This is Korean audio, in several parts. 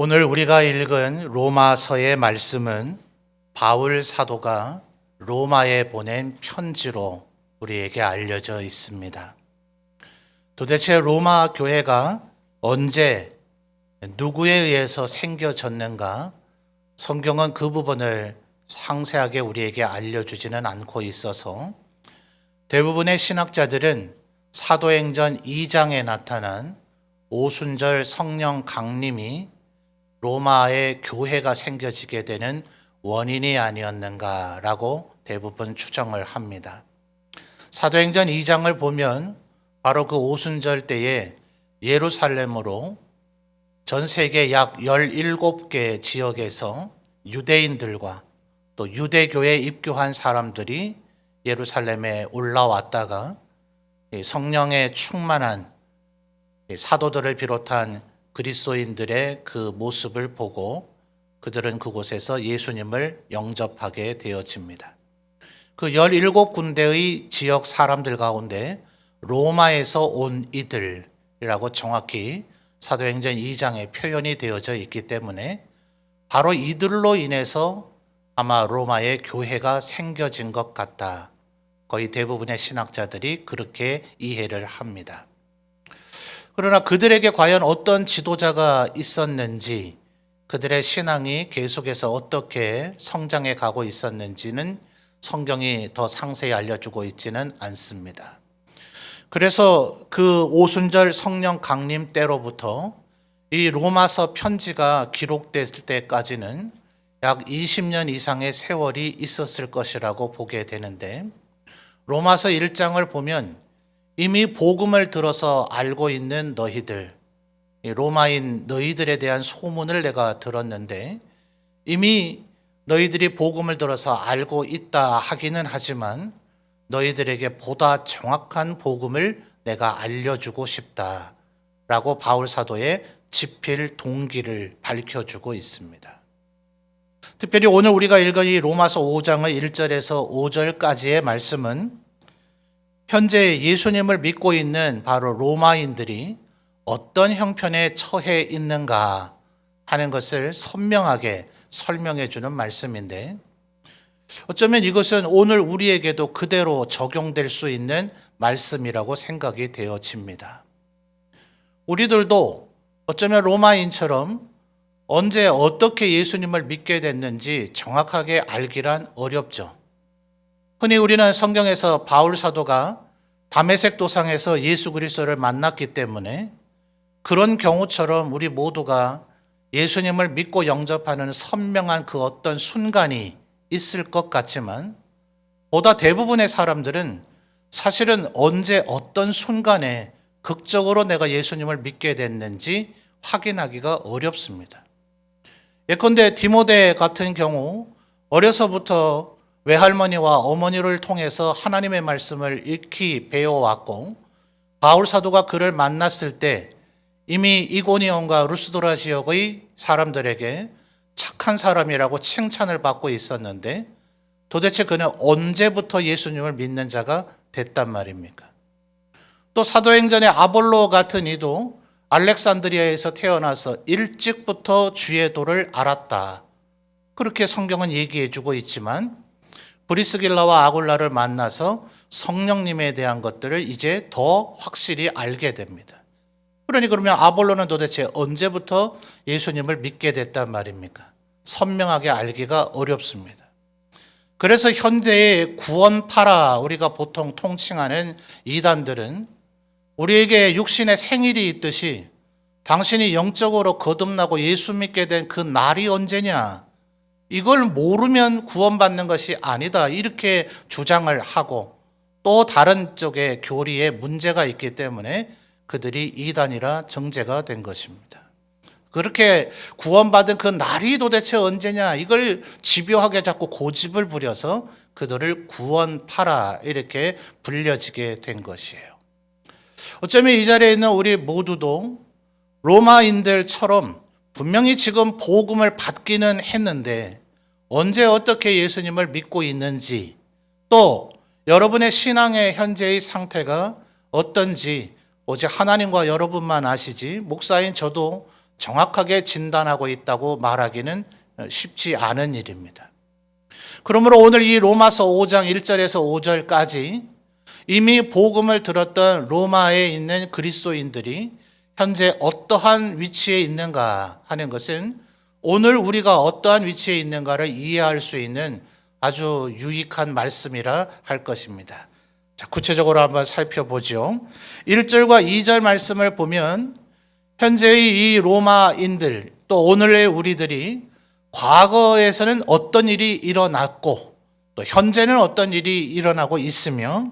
오늘 우리가 읽은 로마서의 말씀은 바울 사도가 로마에 보낸 편지로 우리에게 알려져 있습니다. 도대체 로마 교회가 언제 누구에 의해서 생겨졌는가? 성경은 그 부분을 상세하게 우리에게 알려주지는 않고 있어서 대부분의 신학자들은 사도행전 2장에 나타난 오순절 성령 강림이 로마의 교회가 생겨지게 되는 원인이 아니었는가라고 대부분 추정을 합니다. 사도행전 2장을 보면 바로 그 오순절 때에 예루살렘으로 전 세계 약 17개 지역에서 유대인들과 또 유대교에 입교한 사람들이 예루살렘에 올라왔다가 성령에 충만한 사도들을 비롯한 그리스도인들의 그 모습을 보고 그들은 그곳에서 예수님을 영접하게 되어집니다. 그 17군데의 지역 사람들 가운데 로마에서 온 이들이라고 정확히 사도행전 2장에 표현이 되어져 있기 때문에 바로 이들로 인해서 아마 로마의 교회가 생겨진 것 같다. 거의 대부분의 신학자들이 그렇게 이해를 합니다. 그러나 그들에게 과연 어떤 지도자가 있었는지, 그들의 신앙이 계속해서 어떻게 성장해 가고 있었는지는 성경이 더 상세히 알려주고 있지는 않습니다. 그래서 그 오순절 성령 강림 때로부터 이 로마서 편지가 기록됐을 때까지는 약 20년 이상의 세월이 있었을 것이라고 보게 되는데, 로마서 1장을 보면 이미 복음을 들어서 알고 있는 너희들, 로마인 너희들에 대한 소문을 내가 들었는데 이미 너희들이 복음을 들어서 알고 있다 하기는 하지만 너희들에게 보다 정확한 복음을 내가 알려주고 싶다라고 바울 사도의 집필 동기를 밝혀주고 있습니다. 특별히 오늘 우리가 읽은 이 로마서 5장의 1절에서 5절까지의 말씀은 현재 예수님을 믿고 있는 바로 로마인들이 어떤 형편에 처해 있는가 하는 것을 선명하게 설명해 주는 말씀인데, 어쩌면 이것은 오늘 우리에게도 그대로 적용될 수 있는 말씀이라고 생각이 되어집니다. 우리들도 어쩌면 로마인처럼 언제 어떻게 예수님을 믿게 됐는지 정확하게 알기란 어렵죠. 흔히 우리는 성경에서 바울 사도가 다메섹 도상에서 예수 그리스도를 만났기 때문에 그런 경우처럼 우리 모두가 예수님을 믿고 영접하는 선명한 그 어떤 순간이 있을 것 같지만, 보다 대부분의 사람들은 사실은 언제 어떤 순간에 극적으로 내가 예수님을 믿게 됐는지 확인하기가 어렵습니다. 예컨대 디모데 같은 경우 어려서부터 외할머니와 어머니를 통해서 하나님의 말씀을 익히 배워왔고, 바울 사도가 그를 만났을 때 이미 이고니온과 루스드라 지역의 사람들에게 착한 사람이라고 칭찬을 받고 있었는데, 도대체 그는 언제부터 예수님을 믿는 자가 됐단 말입니까? 또 사도행전의 아볼로 같은 이도 알렉산드리아에서 태어나서 일찍부터 주의 도를 알았다. 그렇게 성경은 얘기해 주고 있지만 브리스길라와 아굴라를 만나서 성령님에 대한 것들을 이제 더 확실히 알게 됩니다. 그러면 아볼로는 도대체 언제부터 예수님을 믿게 됐단 말입니까? 선명하게 알기가 어렵습니다. 그래서 현대의 구원파라 우리가 보통 통칭하는 이단들은 우리에게 육신의 생일이 있듯이 당신이 영적으로 거듭나고 예수 믿게 된 그 날이 언제냐? 이걸 모르면 구원받는 것이 아니다. 이렇게 주장을 하고, 또 다른 쪽에 교리에 문제가 있기 때문에 그들이 이단이라 정죄가 된 것입니다. 그렇게 구원받은 그 날이 도대체 언제냐? 이걸 집요하게 자꾸 고집을 부려서 그들을 구원파라 이렇게 불려지게 된 것이에요. 어쩌면 이 자리에 있는 우리 모두도 로마인들처럼 분명히 지금 복음을 받기는 했는데 언제 어떻게 예수님을 믿고 있는지, 또 여러분의 신앙의 현재의 상태가 어떤지 오직 하나님과 여러분만 아시지 목사인 저도 정확하게 진단하고 있다고 말하기는 쉽지 않은 일입니다. 그러므로 오늘 이 로마서 5장 1절에서 5절까지 이미 복음을 들었던 로마에 있는 그리스도인들이 현재 어떠한 위치에 있는가 하는 것은 오늘 우리가 어떠한 위치에 있는가를 이해할 수 있는 아주 유익한 말씀이라 할 것입니다. 자, 구체적으로 한번 살펴보죠. 1절과 2절 말씀을 보면 현재의 이 로마인들 또 오늘의 우리들이 과거에서는 어떤 일이 일어났고 또 현재는 어떤 일이 일어나고 있으며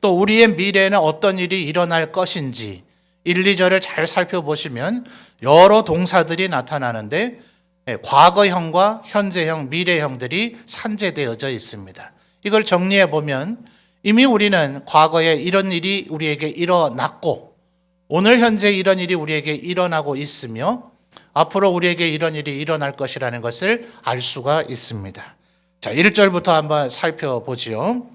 또 우리의 미래에는 어떤 일이 일어날 것인지 1, 2절을 잘 살펴보시면 여러 동사들이 나타나는데 과거형과 현재형, 미래형들이 산재되어져 있습니다. 이걸 정리해 보면 이미 우리는 과거에 이런 일이 우리에게 일어났고 오늘 현재 이런 일이 우리에게 일어나고 있으며 앞으로 우리에게 이런 일이 일어날 것이라는 것을 알 수가 있습니다. 자, 1절부터 한번 살펴보지요.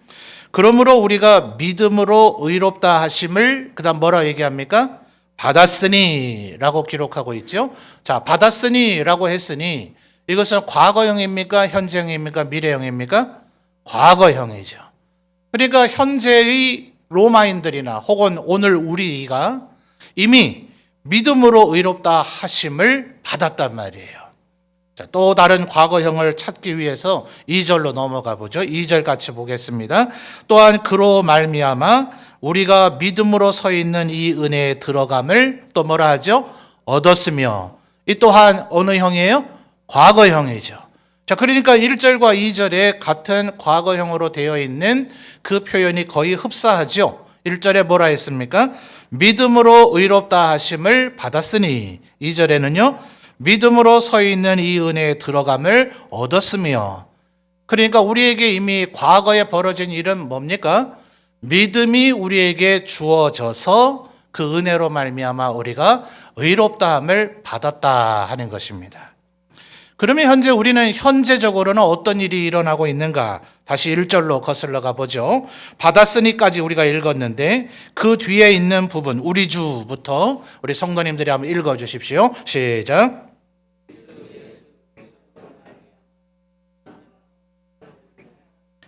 그러므로 우리가 믿음으로 의롭다 하심을 그다음 뭐라 얘기합니까? 받았으니 라고 기록하고 있죠. 자, 받았으니 라고 했으니 이것은 과거형입니까? 현재형입니까? 미래형입니까? 과거형이죠. 그러니까 현재의 로마인들이나 혹은 오늘 우리가 이미 믿음으로 의롭다 하심을 받았단 말이에요. 자, 또 다른 과거형을 찾기 위해서 2절로 넘어가 보죠. 2절 같이 보겠습니다. 또한 그로 말미암아 우리가 믿음으로 서 있는 이 은혜에 들어감을 또 뭐라 하죠? 얻었으며 이 또한 어느 형이에요? 과거형이죠. 자, 그러니까 1절과 2절에 같은 과거형으로 되어 있는 그 표현이 거의 흡사하죠. 1절에 뭐라 했습니까? 믿음으로 의롭다 하심을 받았으니 2절에는요. 믿음으로 서 있는 이 은혜에 들어감을 얻었으며 그러니까 우리에게 이미 과거에 벌어진 일은 뭡니까? 믿음이 우리에게 주어져서 그 은혜로 말미암아 우리가 의롭다함을 받았다 하는 것입니다. 그러면 현재 우리는 현재적으로는 어떤 일이 일어나고 있는가? 다시 1절로 거슬러 가보죠. 받았으니까지 우리가 읽었는데 그 뒤에 있는 부분 우리 주부터 우리 성도님들이 한번 읽어주십시오. 시작.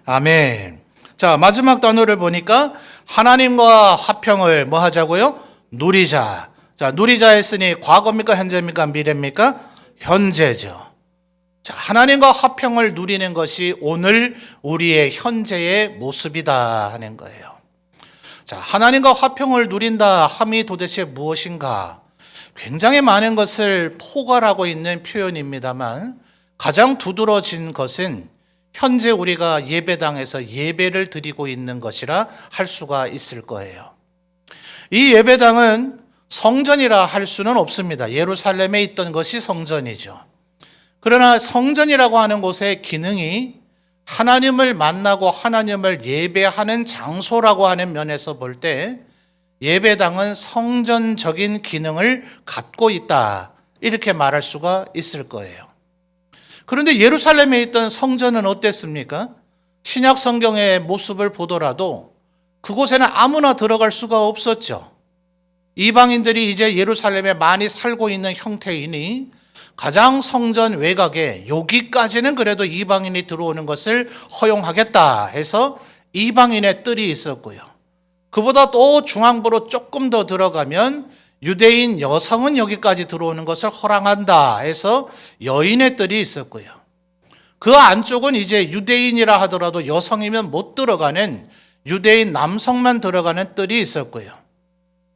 아멘. 자, 마지막 단어를 보니까 하나님과 화평을 뭐 하자고요? 누리자. 자, 누리자 했으니 과거입니까? 현재입니까? 미래입니까? 현재죠. 자, 하나님과 화평을 누리는 것이 오늘 우리의 현재의 모습이다 하는 거예요. 자, 하나님과 화평을 누린다 함이 도대체 무엇인가? 굉장히 많은 것을 포괄하고 있는 표현입니다만 가장 두드러진 것은 현재 우리가 예배당에서 예배를 드리고 있는 것이라 할 수가 있을 거예요. 이 예배당은 성전이라 할 수는 없습니다. 예루살렘에 있던 것이 성전이죠. 그러나 성전이라고 하는 곳의 기능이 하나님을 만나고 하나님을 예배하는 장소라고 하는 면에서 볼 때 예배당은 성전적인 기능을 갖고 있다. 이렇게 말할 수가 있을 거예요. 그런데 예루살렘에 있던 성전은 어땠습니까? 신약 성경의 모습을 보더라도 그곳에는 아무나 들어갈 수가 없었죠. 이방인들이 이제 예루살렘에 많이 살고 있는 형태이니 가장 성전 외곽에 여기까지는 그래도 이방인이 들어오는 것을 허용하겠다 해서 이방인의 뜰이 있었고요. 그보다 또 중앙부로 조금 더 들어가면 유대인 여성은 여기까지 들어오는 것을 허락한다 해서 여인의 뜰이 있었고요. 그 안쪽은 이제 유대인이라 하더라도 여성이면 못 들어가는 유대인 남성만 들어가는 뜰이 있었고요.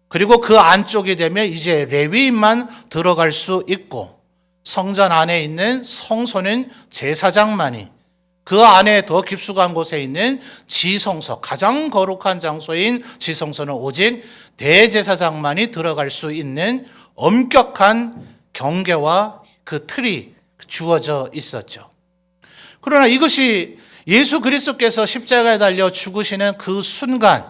그리고 그 안쪽이 되면 이제 레위인만 들어갈 수 있고 성전 안에 있는 성소는 제사장만이 그 안에 더 깊숙한 곳에 있는 지성소, 가장 거룩한 장소인 지성소는 오직 대제사장만이 들어갈 수 있는 엄격한 경계와 그 틀이 주어져 있었죠. 그러나 이것이 예수 그리스도께서 십자가에 달려 죽으시는 그 순간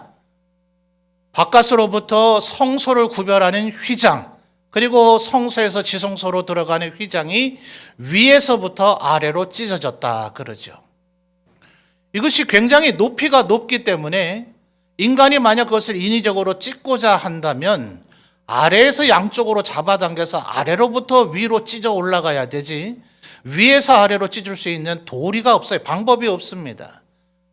바깥으로부터 성소를 구별하는 휘장 그리고 성소에서 지성소로 들어가는 휘장이 위에서부터 아래로 찢어졌다 그러죠. 이것이 굉장히 높이가 높기 때문에 인간이 만약 그것을 인위적으로 찢고자 한다면 아래에서 양쪽으로 잡아당겨서 아래로부터 위로 찢어 올라가야 되지, 위에서 아래로 찢을 수 있는 도리가 없어요. 방법이 없습니다.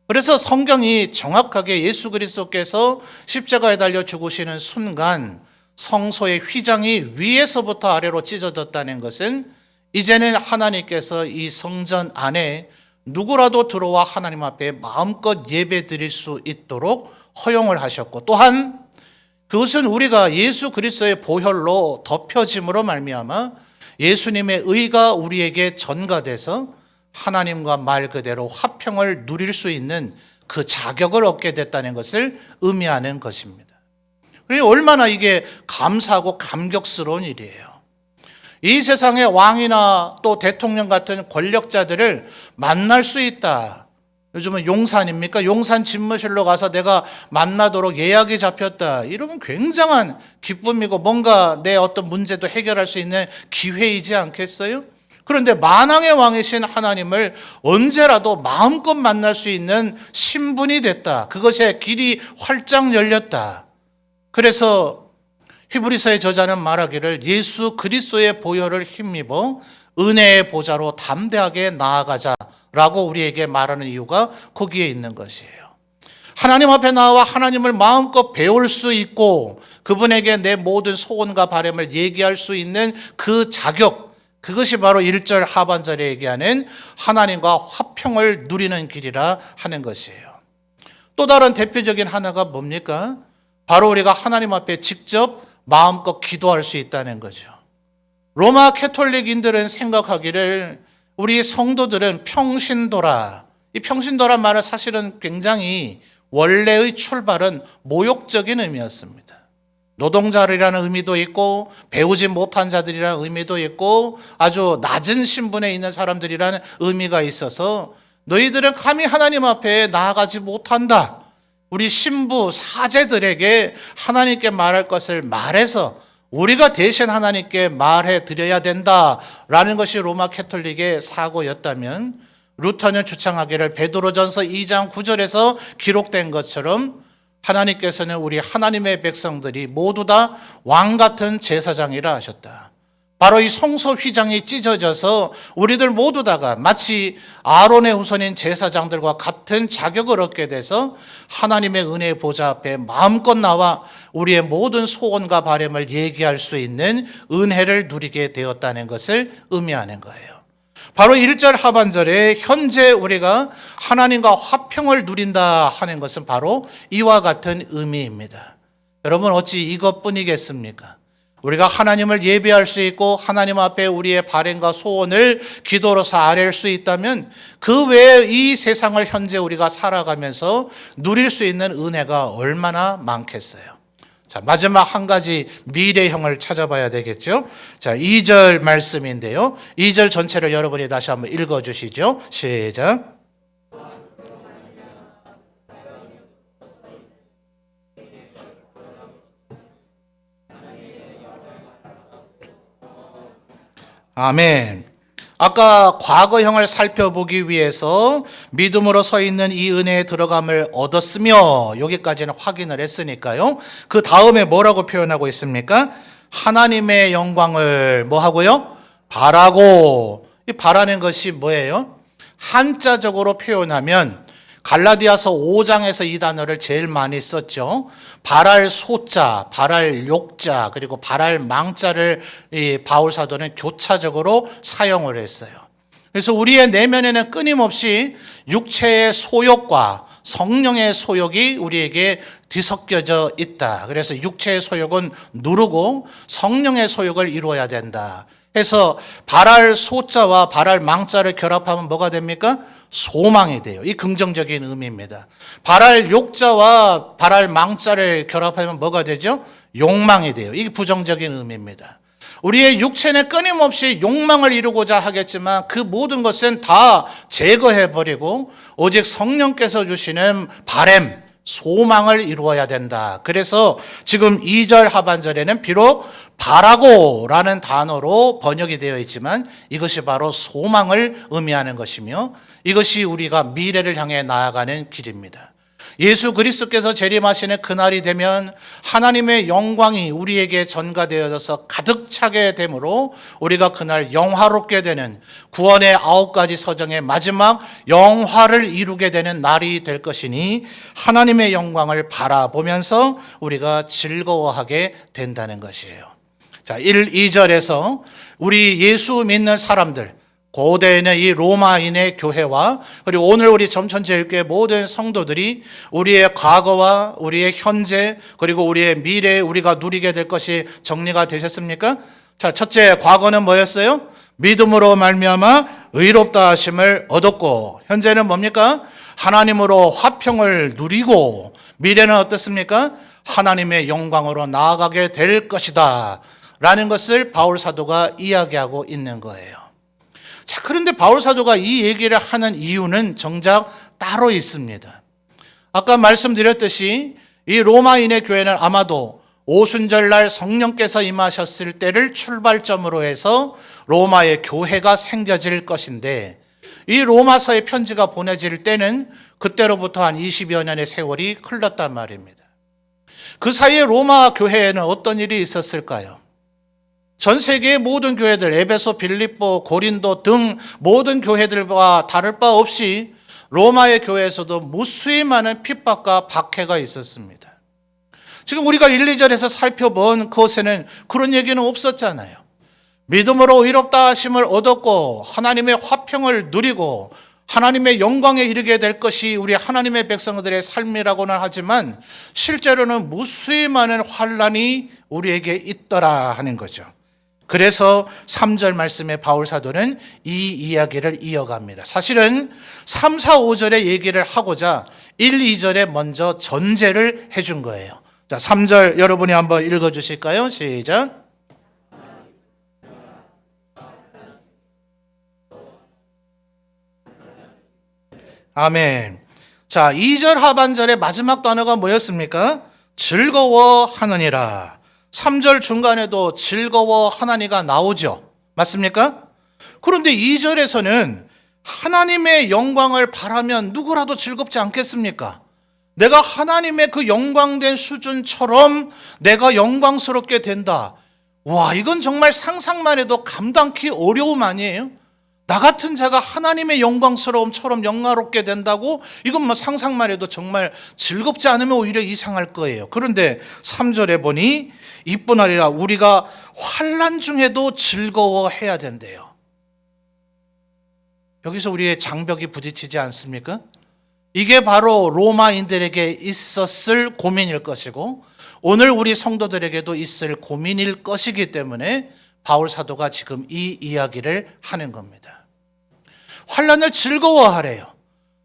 그래서 성경이 정확하게 예수 그리스도께서 십자가에 달려 죽으시는 순간 성소의 휘장이 위에서부터 아래로 찢어졌다는 것은 이제는 하나님께서 이 성전 안에 누구라도 들어와 하나님 앞에 마음껏 예배 드릴 수 있도록 허용을 하셨고, 또한 그것은 우리가 예수 그리스도의 보혈로 덮여짐으로 말미암아 예수님의 의가 우리에게 전가돼서 하나님과 말 그대로 화평을 누릴 수 있는 그 자격을 얻게 됐다는 것을 의미하는 것입니다. 그리고 얼마나 이게 감사하고 감격스러운 일이에요. 이 세상의 왕이나 또 대통령 같은 권력자들을 만날 수 있다. 요즘은 용산입니까? 용산 집무실로 가서 내가 만나도록 예약이 잡혔다. 이러면 굉장한 기쁨이고 뭔가 내 어떤 문제도 해결할 수 있는 기회이지 않겠어요? 그런데 만왕의 왕이신 하나님을 언제라도 마음껏 만날 수 있는 신분이 됐다. 그것의 길이 활짝 열렸다. 그래서 히브리서의 저자는 말하기를 예수 그리스도의 보혈을 힘입어 은혜의 보좌로 담대하게 나아가자라고 우리에게 말하는 이유가 거기에 있는 것이에요. 하나님 앞에 나와 하나님을 마음껏 배울 수 있고 그분에게 내 모든 소원과 바람을 얘기할 수 있는 그 자격, 그것이 바로 1절 하반절에 얘기하는 하나님과 화평을 누리는 길이라 하는 것이에요. 또 다른 대표적인 하나가 뭡니까? 바로 우리가 하나님 앞에 직접 마음껏 기도할 수 있다는 거죠. 로마 캐톨릭인들은 생각하기를 우리 성도들은 평신도라, 이 평신도란 말은 사실은 굉장히 원래의 출발은 모욕적인 의미였습니다. 노동자들이라는 의미도 있고 배우지 못한 자들이라는 의미도 있고 아주 낮은 신분에 있는 사람들이라는 의미가 있어서 너희들은 감히 하나님 앞에 나아가지 못한다. 우리 신부 사제들에게 하나님께 말할 것을 말해서 우리가 대신 하나님께 말해 드려야 된다라는 것이 로마 캐톨릭의 사고였다면, 루터는 주창하기를 베드로전서 2장 9절에서 기록된 것처럼 하나님께서는 우리 하나님의 백성들이 모두 다 왕 같은 제사장이라 하셨다. 바로 이 성소 휘장이 찢어져서 우리들 모두 다가 마치 아론의 후손인 제사장들과 같은 자격을 얻게 돼서 하나님의 은혜의 보좌 앞에 마음껏 나와 우리의 모든 소원과 바람을 얘기할 수 있는 은혜를 누리게 되었다는 것을 의미하는 거예요. 바로 1절 하반절에 현재 우리가 하나님과 화평을 누린다 하는 것은 바로 이와 같은 의미입니다. 여러분, 어찌 이것뿐이겠습니까? 우리가 하나님을 예배할 수 있고 하나님 앞에 우리의 바람과 소원을 기도로서 아뢰할 수 있다면 그 외에 이 세상을 현재 우리가 살아가면서 누릴 수 있는 은혜가 얼마나 많겠어요. 자, 마지막 한 가지 미래형을 찾아봐야 되겠죠. 자, 2절 말씀인데요. 2절 전체를 여러분이 다시 한번 읽어주시죠. 시작. 아멘. 아까 과거형을 살펴보기 위해서 믿음으로 서 있는 이 은혜에 들어감을 얻었으며 여기까지는 확인을 했으니까요. 그 다음에 뭐라고 표현하고 있습니까? 하나님의 영광을 뭐 하고요? 바라고. 이 바라는 것이 뭐예요? 한자적으로 표현하면 갈라디아서 5장에서 이 단어를 제일 많이 썼죠. 바랄 소자, 바랄 욕자, 그리고 바랄 망자를 이 바울 사도는 교차적으로 사용을 했어요. 그래서 우리의 내면에는 끊임없이 육체의 소욕과 성령의 소욕이 우리에게 뒤섞여져 있다. 그래서 육체의 소욕은 누르고 성령의 소욕을 이루어야 된다. 해서 바랄 소자와 바랄 망자를 결합하면 뭐가 됩니까? 소망이 돼요. 이 긍정적인 의미입니다. 바랄 욕자와 바랄 망자를 결합하면 뭐가 되죠? 욕망이 돼요. 이게 부정적인 의미입니다. 우리의 육체는 끊임없이 욕망을 이루고자 하겠지만 그 모든 것은 다 제거해버리고 오직 성령께서 주시는 바램, 소망을 이루어야 된다. 그래서 지금 2절 하반절에는 비록 바라고라는 단어로 번역이 되어 있지만 이것이 바로 소망을 의미하는 것이며 이것이 우리가 미래를 향해 나아가는 길입니다. 예수 그리스도께서 재림하시는 그날이 되면 하나님의 영광이 우리에게 전가되어져서 가득 차게 되므로 우리가 그날 영화롭게 되는 구원의 9가지 서정의 마지막 영화를 이루게 되는 날이 될 것이니 하나님의 영광을 바라보면서 우리가 즐거워하게 된다는 것이에요. 자, 1, 2절에서 우리 예수 믿는 사람들, 고대에는 이 로마인의 교회와 그리고 오늘 우리 점천제일교회 모든 성도들이 우리의 과거와 우리의 현재 그리고 우리의 미래에 우리가 누리게 될 것이 정리가 되셨습니까? 자, 첫째, 과거는 뭐였어요? 믿음으로 말미암아 의롭다 하심을 얻었고, 현재는 뭡니까? 하나님으로 화평을 누리고, 미래는 어떻습니까? 하나님의 영광으로 나아가게 될 것이다 라는 것을 바울 사도가 이야기하고 있는 거예요. 자, 그런데 바울 사도가 이 얘기를 하는 이유는 정작 따로 있습니다. 아까 말씀드렸듯이 이 로마인의 교회는 아마도 오순절날 성령께서 임하셨을 때를 출발점으로 해서 로마의 교회가 생겨질 것인데, 이 로마서의 편지가 보내질 때는 그때로부터 한 20여 년의 세월이 흘렀단 말입니다. 그 사이에 로마 교회에는 어떤 일이 있었을까요? 전 세계의 모든 교회들, 에베소, 빌립보, 고린도 등 모든 교회들과 다를 바 없이 로마의 교회에서도 무수히 많은 핍박과 박해가 있었습니다. 지금 우리가 1, 2절에서 살펴본 그것에는 그런 얘기는 없었잖아요. 믿음으로 의롭다 하심을 얻었고 하나님의 화평을 누리고 하나님의 영광에 이르게 될 것이 우리 하나님의 백성들의 삶이라고는 하지만 실제로는 무수히 많은 환난이 우리에게 있더라 하는 거죠. 그래서 3절 말씀에 바울 사도는 이 이야기를 이어갑니다. 사실은 3, 4, 5절의 얘기를 하고자 1, 2절에 먼저 전제를 해준 거예요. 자, 3절 여러분이 한번 읽어주실까요? 시작. 아멘. 자, 2절 하반절의 마지막 단어가 뭐였습니까? 즐거워하느니라. 3절 중간에도 즐거워하나니가 나오죠. 맞습니까? 그런데 2절에서는 하나님의 영광을 바라면 누구라도 즐겁지 않겠습니까? 내가 하나님의 그 영광된 수준처럼 내가 영광스럽게 된다. 와, 이건 정말 상상만 해도 감당키 어려움 아니에요? 나 같은 자가 하나님의 영광스러움처럼 영화롭게 된다고? 이건 뭐 상상만 해도 정말 즐겁지 않으면 오히려 이상할 거예요. 그런데 3절에 보니 이뿐 아니라 우리가 환난 중에도 즐거워해야 된대요. 여기서 우리의 장벽이 부딪히지 않습니까? 이게 바로 로마인들에게 있었을 고민일 것이고 오늘 우리 성도들에게도 있을 고민일 것이기 때문에 바울 사도가 지금 이 이야기를 하는 겁니다. 환난을 즐거워하래요.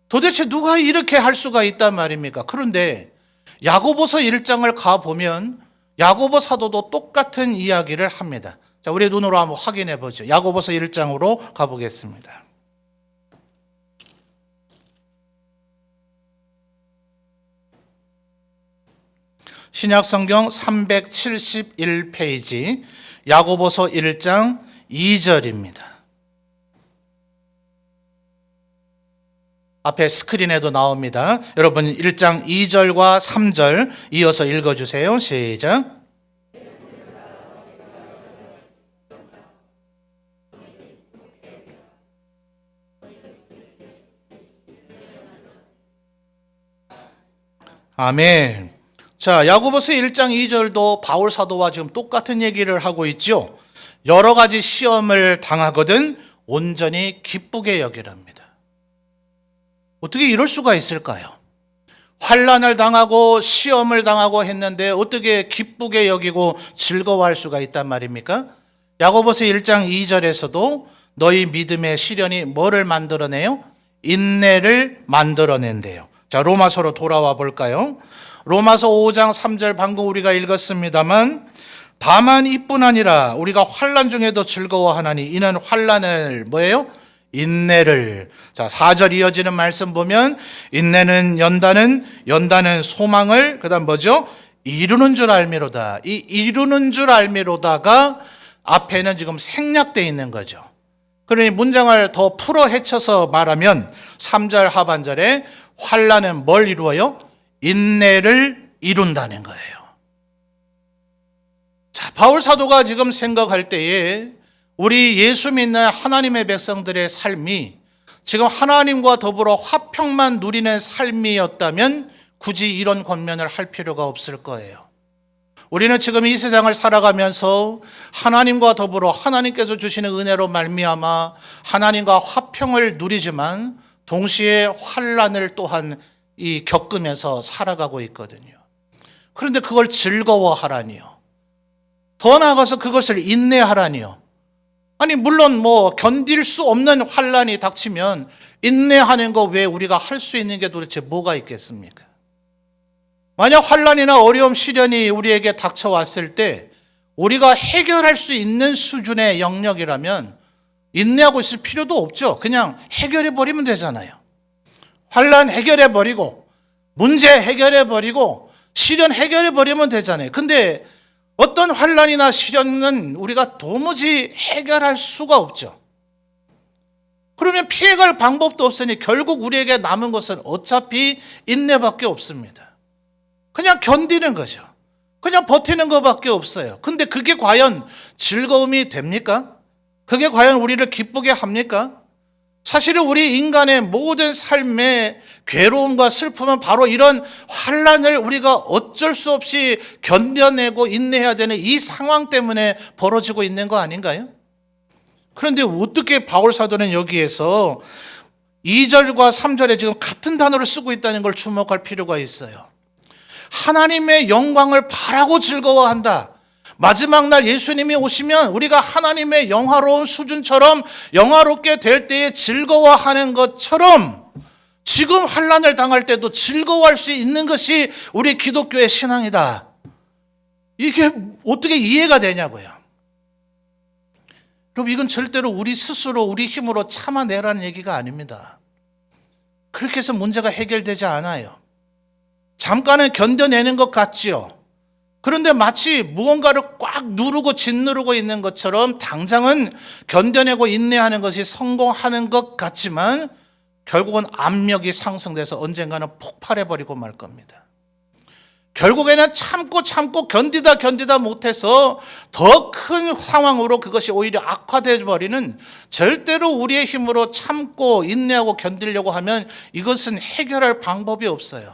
도대체 누가 이렇게 할 수가 있단 말입니까? 그런데 야고보서 1장을 가보면 야고보 사도도 똑같은 이야기를 합니다. 자, 우리 눈으로 한번 확인해 보죠. 야고보서 1장으로 가보겠습니다. 신약성경 371페이지 야고보서 1장 2절입니다. 앞에 스크린에도 나옵니다. 여러분 1장 2절과 3절 이어서 읽어주세요. 시작. 아멘. 자, 야고보서 1장 2절도 바울 사도와 지금 똑같은 얘기를 하고 있죠. 여러 가지 시험을 당하거든 온전히 기쁘게 여기랍니다. 어떻게 이럴 수가 있을까요? 환난을 당하고 시험을 당하고 했는데 어떻게 기쁘게 여기고 즐거워할 수가 있단 말입니까? 야고보서 1장 2절에서도 너희 믿음의 시련이 뭐를 만들어내요? 인내를 만들어낸대요. 자, 로마서로 돌아와 볼까요? 로마서 5장 3절 방금 우리가 읽었습니다만 다만 이뿐 아니라 우리가 환난 중에도 즐거워하나니 이는 환난을 뭐예요? 인내를. 자, 4절 이어지는 말씀 보면 인내는 연단은 소망을 그다음 뭐죠? 이루는 줄 알미로다. 이 이루는 줄 알미로다가 앞에는 지금 생략되어 있는 거죠. 그러니 문장을 더 풀어 헤쳐서 말하면 3절 하반절에 환난은 뭘 이루어요? 인내를 이룬다는 거예요. 자, 바울 사도가 지금 생각할 때에 우리 예수 믿는 하나님의 백성들의 삶이 지금 하나님과 더불어 화평만 누리는 삶이었다면 굳이 이런 권면을 할 필요가 없을 거예요. 우리는 지금 이 세상을 살아가면서 하나님과 더불어 하나님께서 주시는 은혜로 말미암아 하나님과 화평을 누리지만 동시에 환난을 또한 겪으면서 살아가고 있거든요. 그런데 그걸 즐거워하라니요. 더 나아가서 그것을 인내하라니요. 아니 물론 견딜 수 없는 환난이 닥치면 인내하는 거 외에 우리가 할 수 있는 게 도대체 뭐가 있겠습니까? 만약 환난이나 어려움, 시련이 우리에게 닥쳐왔을 때 우리가 해결할 수 있는 수준의 영역이라면 인내하고 있을 필요도 없죠. 그냥 해결해버리면 되잖아요. 환난 해결해버리고 문제 해결해버리고 시련 해결해버리면 되잖아요. 근데 어떤 환난이나 시련은 우리가 도무지 해결할 수가 없죠. 그러면 피해갈 방법도 없으니 결국 우리에게 남은 것은 어차피 인내밖에 없습니다. 그냥 견디는 거죠. 그냥 버티는 것밖에 없어요. 근데 그게 과연 즐거움이 됩니까? 그게 과연 우리를 기쁘게 합니까? 사실은 우리 인간의 모든 삶의 괴로움과 슬픔은 바로 이런 환난을 우리가 어쩔 수 없이 견뎌내고 인내해야 되는 이 상황 때문에 벌어지고 있는 거 아닌가요? 그런데 어떻게 바울 사도는 여기에서 2절과 3절에 지금 같은 단어를 쓰고 있다는 걸 주목할 필요가 있어요. 하나님의 영광을 바라고 즐거워한다. 마지막 날 예수님이 오시면 우리가 하나님의 영화로운 수준처럼 영화롭게 될 때에 즐거워하는 것처럼 지금 환난을 당할 때도 즐거워할 수 있는 것이 우리 기독교의 신앙이다. 이게 어떻게 이해가 되냐고요. 여러분, 이건 절대로 우리 스스로 우리 힘으로 참아내라는 얘기가 아닙니다. 그렇게 해서 문제가 해결되지 않아요. 잠깐은 견뎌내는 것 같지요. 그런데 마치 무언가를 꽉 누르고 짓누르고 있는 것처럼 당장은 견뎌내고 인내하는 것이 성공하는 것 같지만 결국은 압력이 상승돼서 언젠가는 폭발해버리고 말 겁니다. 결국에는 참고 견디다 못해서 더 큰 상황으로 그것이 오히려 악화되어 버리는, 절대로 우리의 힘으로 참고 인내하고 견디려고 하면 이것은 해결할 방법이 없어요.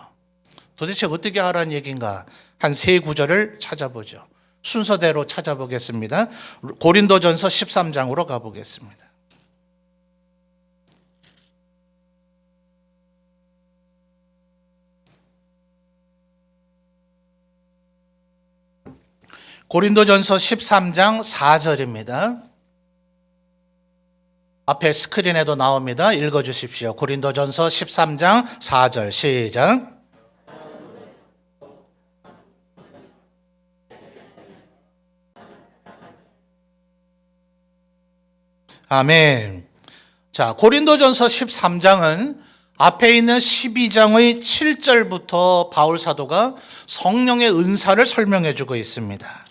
도대체 어떻게 하라는 얘기인가? 한 세 구절을 찾아보죠. 순서대로 찾아보겠습니다. 고린도전서 13장으로 가보겠습니다. 고린도전서 13장 4절입니다. 앞에 스크린에도 나옵니다. 읽어주십시오. 고린도전서 13장 4절 시작. 아멘. 자, 고린도전서 13장은 앞에 있는 12장의 7절부터 바울 사도가 성령의 은사를 설명해 주고 있습니다.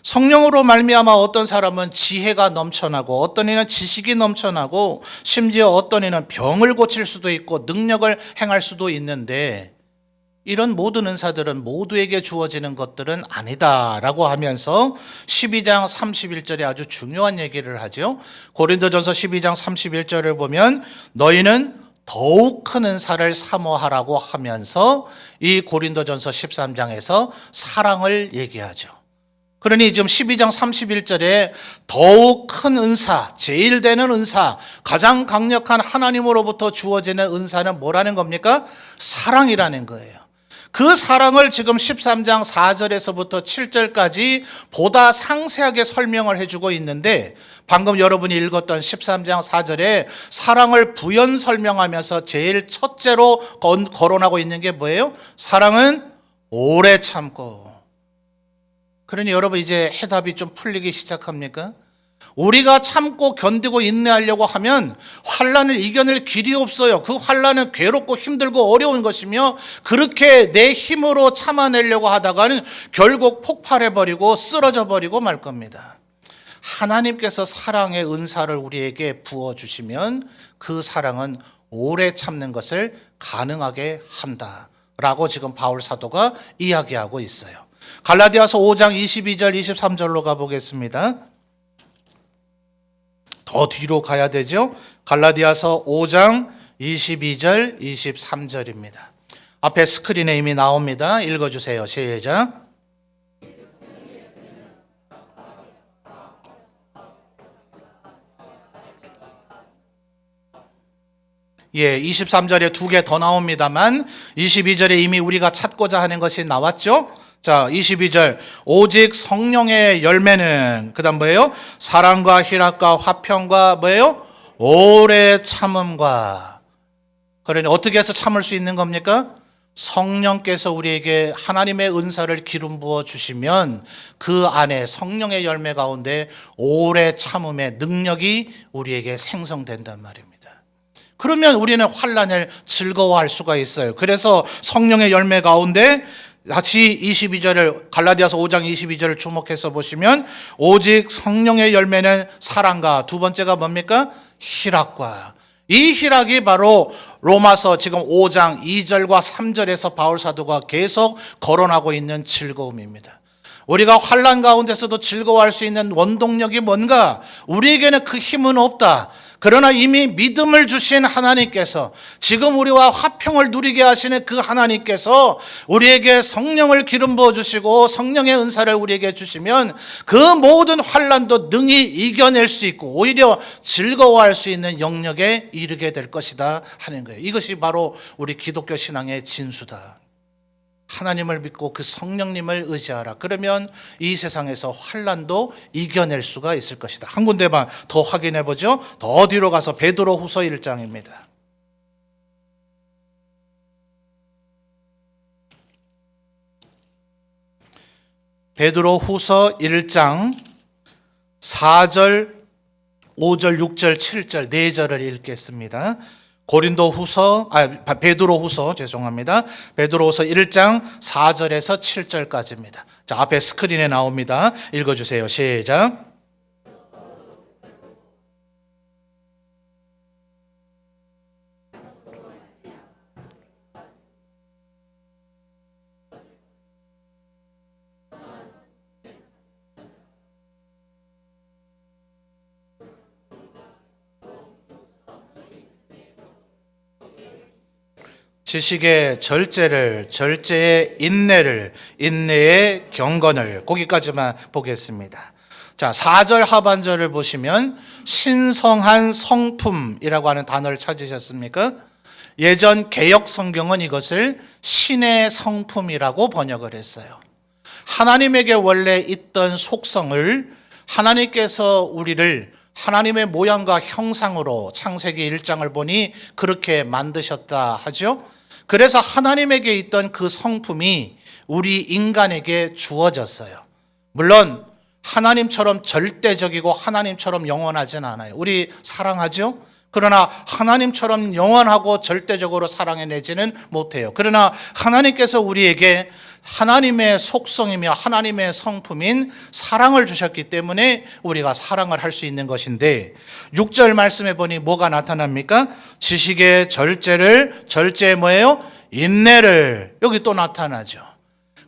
성령으로 말미암아 어떤 사람은 지혜가 넘쳐나고 어떤 이는 지식이 넘쳐나고 심지어 어떤 이는 병을 고칠 수도 있고 능력을 행할 수도 있는데 이런 모든 은사들은 모두에게 주어지는 것들은 아니다라고 하면서 12장 31절에 아주 중요한 얘기를 하죠. 고린도전서 12장 31절을 보면 너희는 더욱 큰 은사를 사모하라고 하면서 이 고린도전서 13장에서 사랑을 얘기하죠. 그러니 지금 12장 31절에 더욱 큰 은사, 제일 되는 은사, 가장 강력한 하나님으로부터 주어지는 은사는 뭐라는 겁니까? 사랑이라는 거예요. 그 사랑을 지금 13장 4절에서부터 7절까지 보다 상세하게 설명을 해주고 있는데 방금 여러분이 읽었던 13장 4절에 사랑을 부연 설명하면서 제일 첫째로 거론하고 있는 게 뭐예요? 사랑은 오래 참고. 그러니 여러분 이제 해답이 좀 풀리기 시작합니까? 우리가 참고 견디고 인내하려고 하면 환난을 이겨낼 길이 없어요. 그 환난은 괴롭고 힘들고 어려운 것이며 그렇게 내 힘으로 참아내려고 하다가는 결국 폭발해버리고 쓰러져버리고 말 겁니다. 하나님께서 사랑의 은사를 우리에게 부어주시면 그 사랑은 오래 참는 것을 가능하게 한다 라고 지금 바울 사도가 이야기하고 있어요. 갈라디아서 5장 22절 23절로 가보겠습니다. 더 뒤로 가야 되죠. 갈라디아서 5장 22절 23절입니다. 앞에 스크린에 이미 나옵니다. 읽어주세요. 시작. 예, 23절에 두 개 더 나옵니다만 22절에 이미 우리가 찾고자 하는 것이 나왔죠. 자, 22절 오직 성령의 열매는 그다음 뭐예요? 사랑과 희락과 화평과 뭐예요? 오래 참음과. 그러니 어떻게 해서 참을 수 있는 겁니까? 성령께서 우리에게 하나님의 은사를 기름 부어 주시면 그 안에 성령의 열매 가운데 오래 참음의 능력이 우리에게 생성된단 말입니다. 그러면 우리는 환난을 즐거워할 수가 있어요. 그래서 성령의 열매 가운데 다시 22절을 갈라디아서 5장 22절을 주목해서 보시면 오직 성령의 열매는 사랑과 두 번째가 뭡니까? 희락과. 이 희락이 바로 로마서 지금 5장 2절과 3절에서 바울 사도가 계속 거론하고 있는 즐거움입니다. 우리가 환난 가운데서도 즐거워할 수 있는 원동력이 뭔가? 우리에게는 그 힘은 없다. 그러나 이미 믿음을 주신 하나님께서 지금 우리와 화평을 누리게 하시는 그 하나님께서 우리에게 성령을 기름 부어 주시고 성령의 은사를 우리에게 주시면 그 모든 환난도 능히 이겨낼 수 있고 오히려 즐거워할 수 있는 영역에 이르게 될 것이다 하는 거예요. 이것이 바로 우리 기독교 신앙의 진수다. 하나님을 믿고 그 성령님을 의지하라. 그러면 이 세상에서 환난도 이겨낼 수가 있을 것이다. 한 군데만 더 확인해 보죠. 더 뒤로 가서 베드로후서 1장입니다. 베드로후서 1장 4절, 5절, 6절, 7절, 4절을 읽겠습니다. 베드로후서 죄송합니다. 베드로후서 1장 4절에서 7절까지입니다. 자, 앞에 스크린에 나옵니다. 읽어주세요. 시작. 지식의 절제를, 절제의 인내를, 인내의 경건을, 거기까지만 보겠습니다. 자, 4절 하반절을 보시면 신성한 성품이라고 하는 단어를 찾으셨습니까? 예전 개역 성경은 이것을 신의 성품이라고 번역을 했어요. 하나님에게 원래 있던 속성을 하나님께서 우리를 하나님의 모양과 형상으로 창세기 1장을 보니 그렇게 만드셨다 하죠. 그래서 하나님에게 있던 그 성품이 우리 인간에게 주어졌어요. 물론 하나님처럼 절대적이고 하나님처럼 영원하진 않아요. 우리 사랑하죠? 그러나 하나님처럼 영원하고 절대적으로 사랑해내지는 못해요. 그러나 하나님께서 우리에게 하나님의 속성이며 하나님의 성품인 사랑을 주셨기 때문에 우리가 사랑을 할 수 있는 것인데 6절 말씀해 보니 뭐가 나타납니까? 지식의 절제를, 절제의 뭐예요? 인내를, 여기 또 나타나죠.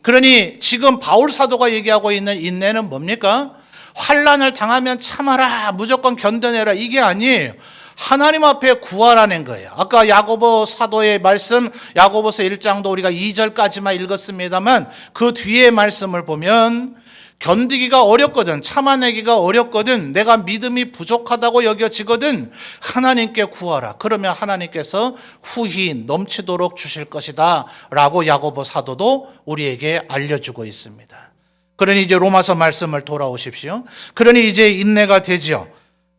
그러니 지금 바울 사도가 얘기하고 있는 인내는 뭡니까? 환난을 당하면 참아라, 무조건 견뎌내라, 이게 아니에요. 하나님 앞에 구하라는 거예요. 아까 야고보 사도의 말씀, 야고보서 1장도 우리가 2절까지만 읽었습니다만 그 뒤에 말씀을 보면 견디기가 어렵거든, 참아내기가 어렵거든, 내가 믿음이 부족하다고 여겨지거든, 하나님께 구하라. 그러면 하나님께서 후히 넘치도록 주실 것이다 라고 야고보 사도도 우리에게 알려주고 있습니다. 그러니 이제 로마서 말씀을 돌아오십시오. 그러니 이제 인내가 되죠.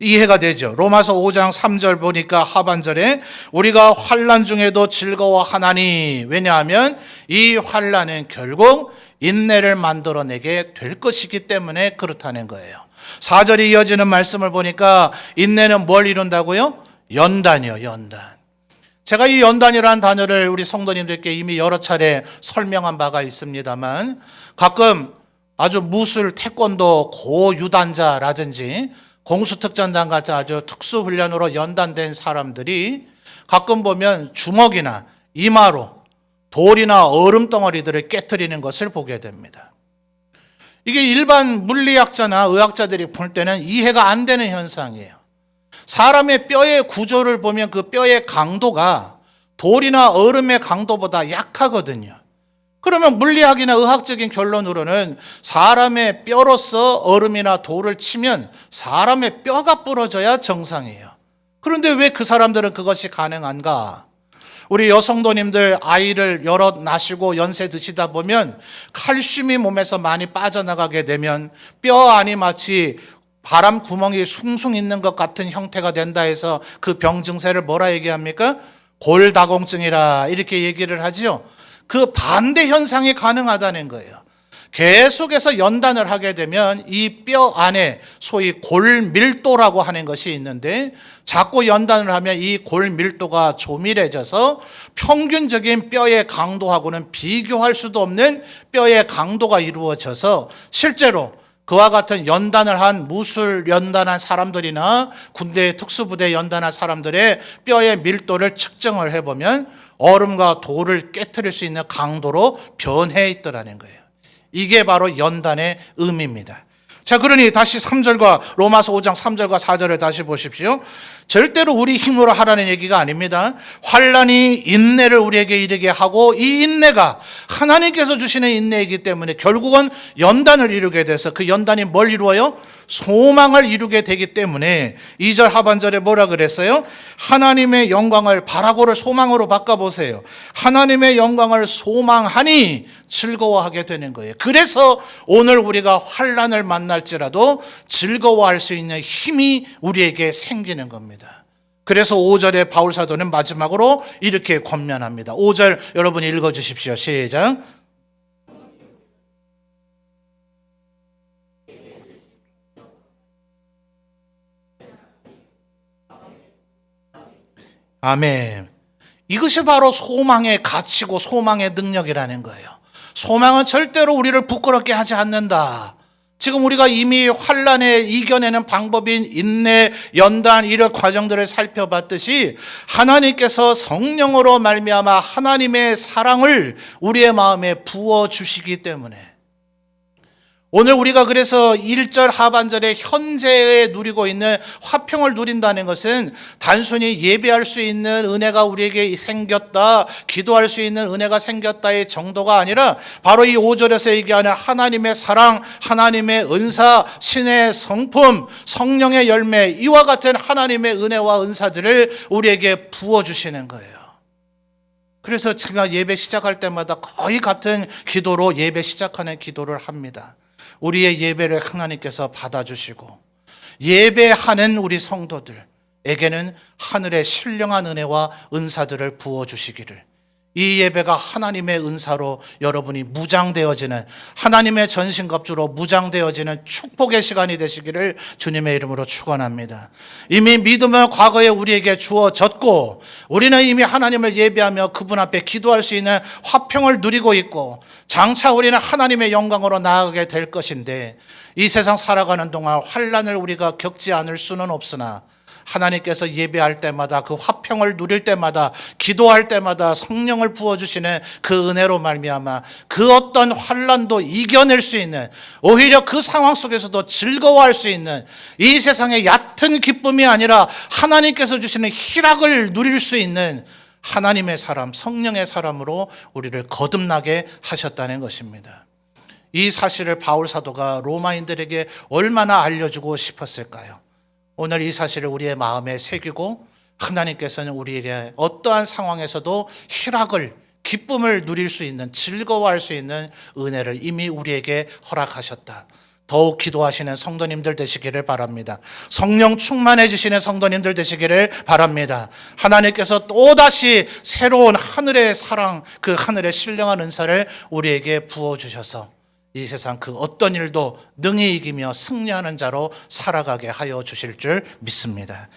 이해가 되죠. 로마서 5장 3절 보니까 하반절에 우리가 환난 중에도 즐거워하나니, 왜냐하면 이 환난은 결국 인내를 만들어내게 될 것이기 때문에 그렇다는 거예요. 4절이 이어지는 말씀을 보니까 인내는 뭘 이룬다고요? 연단이요, 연단. 제가 이 연단이라는 단어를 우리 성도님들께 이미 여러 차례 설명한 바가 있습니다만 가끔 아주 무술, 태권도 고유단자라든지 공수특전단 같은 아주 특수훈련으로 연단된 사람들이 가끔 보면 주먹이나 이마로 돌이나 얼음 덩어리들을 깨트리는 것을 보게 됩니다. 이게 일반 물리학자나 의학자들이 볼 때는 이해가 안 되는 현상이에요. 사람의 뼈의 구조를 보면 그 뼈의 강도가 돌이나 얼음의 강도보다 약하거든요. 그러면 물리학이나 의학적인 결론으로는 사람의 뼈로서 얼음이나 돌을 치면 사람의 뼈가 부러져야 정상이에요. 그런데 왜 그 사람들은 그것이 가능한가? 우리 여성도님들 아이를 여러 낳으시고 연세 드시다 보면 칼슘이 몸에서 많이 빠져나가게 되면 뼈 안이 마치 바람 구멍이 숭숭 있는 것 같은 형태가 된다 해서 그 병 증세를 뭐라 얘기합니까? 골다공증이라 이렇게 얘기를 하죠. 그 반대 현상이 가능하다는 거예요. 계속해서 연단을 하게 되면 이 뼈 안에 소위 골밀도라고 하는 것이 있는데 자꾸 연단을 하면 이 골밀도가 조밀해져서 평균적인 뼈의 강도하고는 비교할 수도 없는 뼈의 강도가 이루어져서 실제로 그와 같은 연단을 한 무술 연단한 사람들이나 군대 특수부대 연단한 사람들의 뼈의 밀도를 측정을 해보면 얼음과 돌을 깨트릴 수 있는 강도로 변해 있더라는 거예요. 이게 바로 연단의 의미입니다. 자, 그러니 다시 3절과 로마서 5장 3절과 4절을 다시 보십시오. 절대로 우리 힘으로 하라는 얘기가 아닙니다. 환난이 인내를 우리에게 이르게 하고 이 인내가 하나님께서 주시는 인내이기 때문에 결국은 연단을 이루게 돼서 그 연단이 뭘 이루어요? 소망을 이루게 되기 때문에 2절 하반절에 뭐라 그랬어요? 하나님의 영광을 바라고를 소망으로 바꿔보세요. 하나님의 영광을 소망하니 즐거워하게 되는 거예요. 그래서 오늘 우리가 환난을 만날지라도 즐거워할 수 있는 힘이 우리에게 생기는 겁니다. 그래서 5절에 바울 사도는 마지막으로 이렇게 권면합니다. 5절 여러분이 읽어주십시오. 시작. 아멘. 이것이 바로 소망의 가치고 소망의 능력이라는 거예요. 소망은 절대로 우리를 부끄럽게 하지 않는다. 지금 우리가 이미 환난에 이겨내는 방법인 인내, 연단 이런 과정들을 살펴봤듯이 하나님께서 성령으로 말미암아 하나님의 사랑을 우리의 마음에 부어 주시기 때문에 오늘 우리가 그래서 1절 하반절에 현재에 누리고 있는 화평을 누린다는 것은 단순히 예배할 수 있는 은혜가 우리에게 생겼다, 기도할 수 있는 은혜가 생겼다의 정도가 아니라 바로 이 5절에서 얘기하는 하나님의 사랑, 하나님의 은사, 신의 성품, 성령의 열매, 이와 같은 하나님의 은혜와 은사들을 우리에게 부어주시는 거예요. 그래서 제가 예배 시작할 때마다 거의 같은 기도로 예배 시작하는 기도를 합니다. 우리의 예배를 하나님께서 받아주시고 예배하는 우리 성도들에게는 하늘의 신령한 은혜와 은사들을 부어주시기를, 이 예배가 하나님의 은사로 여러분이 무장되어지는, 하나님의 전신갑주로 무장되어지는 축복의 시간이 되시기를 주님의 이름으로 축원합니다. 이미 믿음은 과거에 우리에게 주어졌고 우리는 이미 하나님을 예배하며 그분 앞에 기도할 수 있는 화평을 누리고 있고 장차 우리는 하나님의 영광으로 나아가게 될 것인데 이 세상 살아가는 동안 환난을 우리가 겪지 않을 수는 없으나 하나님께서 예배할 때마다 그 화평을 누릴 때마다 기도할 때마다 성령을 부어주시는 그 은혜로 말미암아 그 어떤 환난도 이겨낼 수 있는, 오히려 그 상황 속에서도 즐거워할 수 있는 이 세상의 얕은 기쁨이 아니라 하나님께서 주시는 희락을 누릴 수 있는 하나님의 사람, 성령의 사람으로 우리를 거듭나게 하셨다는 것입니다. 이 사실을 바울 사도가 로마인들에게 얼마나 알려주고 싶었을까요? 오늘 이 사실을 우리의 마음에 새기고 하나님께서는 우리에게 어떠한 상황에서도 희락을, 기쁨을 누릴 수 있는, 즐거워할 수 있는 은혜를 이미 우리에게 허락하셨다. 더욱 기도하시는 성도님들 되시기를 바랍니다. 성령 충만해지시는 성도님들 되시기를 바랍니다. 하나님께서 또다시 새로운 하늘의 사랑, 그 하늘의 신령한 은사를 우리에게 부어주셔서 이 세상 그 어떤 일도 능히 이기며 승리하는 자로 살아가게 하여 주실 줄 믿습니다.